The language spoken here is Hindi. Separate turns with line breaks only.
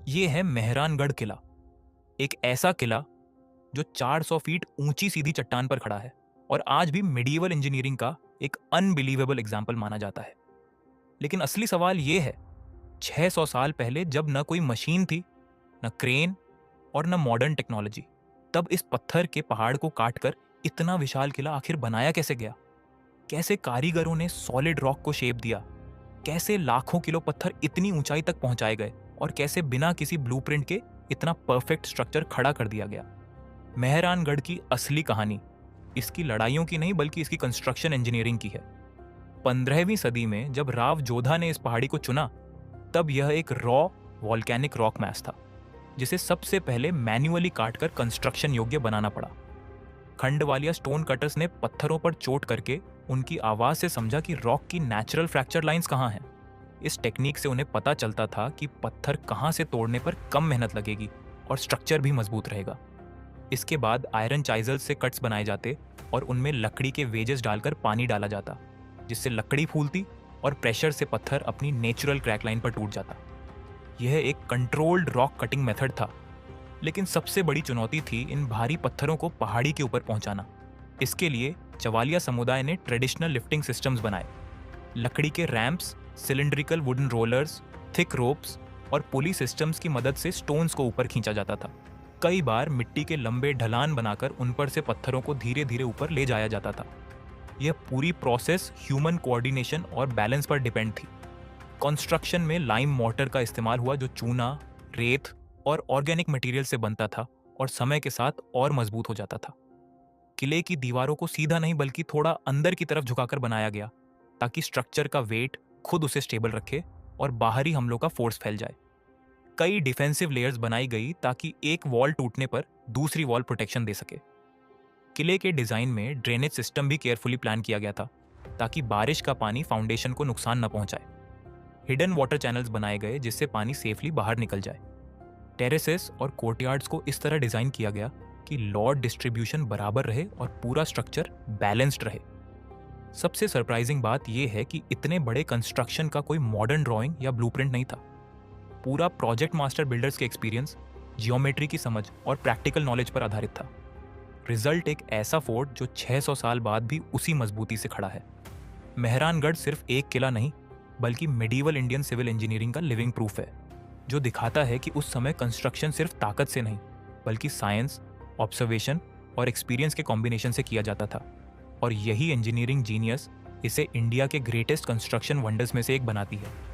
ये है मेहरानगढ़ किला, एक ऐसा किला जो 400 फीट ऊंची सीधी चट्टान पर खड़ा है और आज भी मिडीवल इंजीनियरिंग का एक अनबिलीवेबल एग्जाम्पल माना जाता है। लेकिन असली सवाल ये है, 600 साल पहले जब न कोई मशीन थी, न क्रेन और न मॉडर्न टेक्नोलॉजी, तब इस पत्थर के पहाड़ को काटकर इतना विशाल किला आखिर बनाया कैसे गया? कैसे कारीगरों ने सॉलिड रॉक को शेप दिया? कैसे लाखों किलो पत्थर इतनी ऊंचाई तक पहुंचाए गए और कैसे बिना किसी ब्लूप्रिंट के इतना परफेक्ट स्ट्रक्चर खड़ा कर दिया गया? मेहरानगढ़ की असली कहानी इसकी लड़ाइयों की नहीं बल्कि इसकी कंस्ट्रक्शन इंजीनियरिंग की है। 15वीं सदी में जब राव जोधा ने इस पहाड़ी को चुना, तब यह एक रॉ वॉल्केनिक रॉक मैस था जिसे सबसे पहले मैन्युअली काटकर कंस्ट्रक्शन योग्य बनाना पड़ा। खंडवालिया स्टोन कटर्स ने पत्थरों पर चोट करके उनकी आवाज से समझा कि रॉक की नेचुरल फ्रैक्चर लाइंस कहाँ हैं। इस टेक्निक से उन्हें पता चलता था कि पत्थर कहाँ से तोड़ने पर कम मेहनत लगेगी और स्ट्रक्चर भी मजबूत रहेगा। इसके बाद आयरन चाइजल्स से कट्स बनाए जाते और उनमें लकड़ी के वेजेस डालकर पानी डाला जाता, जिससे लकड़ी फूलती और प्रेशर से पत्थर अपनी नेचुरल क्रैक लाइन पर टूट जाता। यह एक कंट्रोल्ड रॉक कटिंग मेथड था, लेकिन सबसे बड़ी चुनौती थी इन भारी पत्थरों को पहाड़ी के ऊपर पहुंचाना। इसके लिए चवालिया समुदाय ने ट्रेडिशनल लिफ्टिंग सिस्टम्स बनाए। लकड़ी के ramps, cylindrical wooden rollers, thick ropes और पुली सिस्टम्स की मदद से स्टोन्स को ऊपर खींचा जाता था। कई बार मिट्टी के लंबे ढलान बनाकर उन पर से पत्थरों को धीरे धीरे ऊपर ले जाया जाता था। यह पूरी प्रोसेस ह्यूमन कोऑर्डिनेशन और बैलेंस पर डिपेंड थी। कंस्ट्रक्शन में लाइम मोर्टर का इस्तेमाल हुआ जो चूना, रेत और ऑर्गेनिक मटेरियल से बनता था और समय के साथ और मजबूत हो जाता था। किले की दीवारों को सीधा नहीं बल्कि थोड़ा अंदर की तरफ झुकाकर बनाया गया ताकि स्ट्रक्चर का वेट खुद उसे स्टेबल रखे और बाहरी हमलों का फोर्स फैल जाए। कई डिफेंसिव लेयर्स बनाई गई ताकि एक वॉल टूटने पर दूसरी वॉल प्रोटेक्शन दे सके। किले के डिजाइन में ड्रेनेज सिस्टम भी केयरफुली प्लान किया गया था ताकि बारिश का पानी फाउंडेशन को नुकसान न पहुंचाए। हिडन वाटर चैनल्स बनाए गए जिससे पानी सेफली बाहर निकल जाए। टेरेसेस और कोर्टयार्ड्स को इस तरह डिजाइन किया गया कि लोड डिस्ट्रीब्यूशन बराबर रहे और पूरा स्ट्रक्चर बैलेंस्ड रहे। सबसे सरप्राइजिंग बात यह है कि इतने बड़े कंस्ट्रक्शन का कोई मॉडर्न ड्राइंग या ब्लूप्रिंट नहीं था। पूरा प्रोजेक्ट मास्टर बिल्डर्स के एक्सपीरियंस, जियोमेट्री की समझ और प्रैक्टिकल नॉलेज पर आधारित था। रिजल्ट एक ऐसा फोर्ट जो 600 साल बाद भी उसी मजबूती से खड़ा है। मेहरानगढ़ सिर्फ एक किला नहीं बल्कि मिडीवल इंडियन सिविल इंजीनियरिंग का लिविंग प्रूफ है, जो दिखाता है कि उस समय कंस्ट्रक्शन सिर्फ ताकत से नहीं बल्कि साइंस, ऑब्जर्वेशन और एक्सपीरियंस के कॉम्बिनेशन से किया जाता था। और यही इंजीनियरिंग जीनियस इसे इंडिया के ग्रेटेस्ट कंस्ट्रक्शन वंडर्स में से एक बनाती है।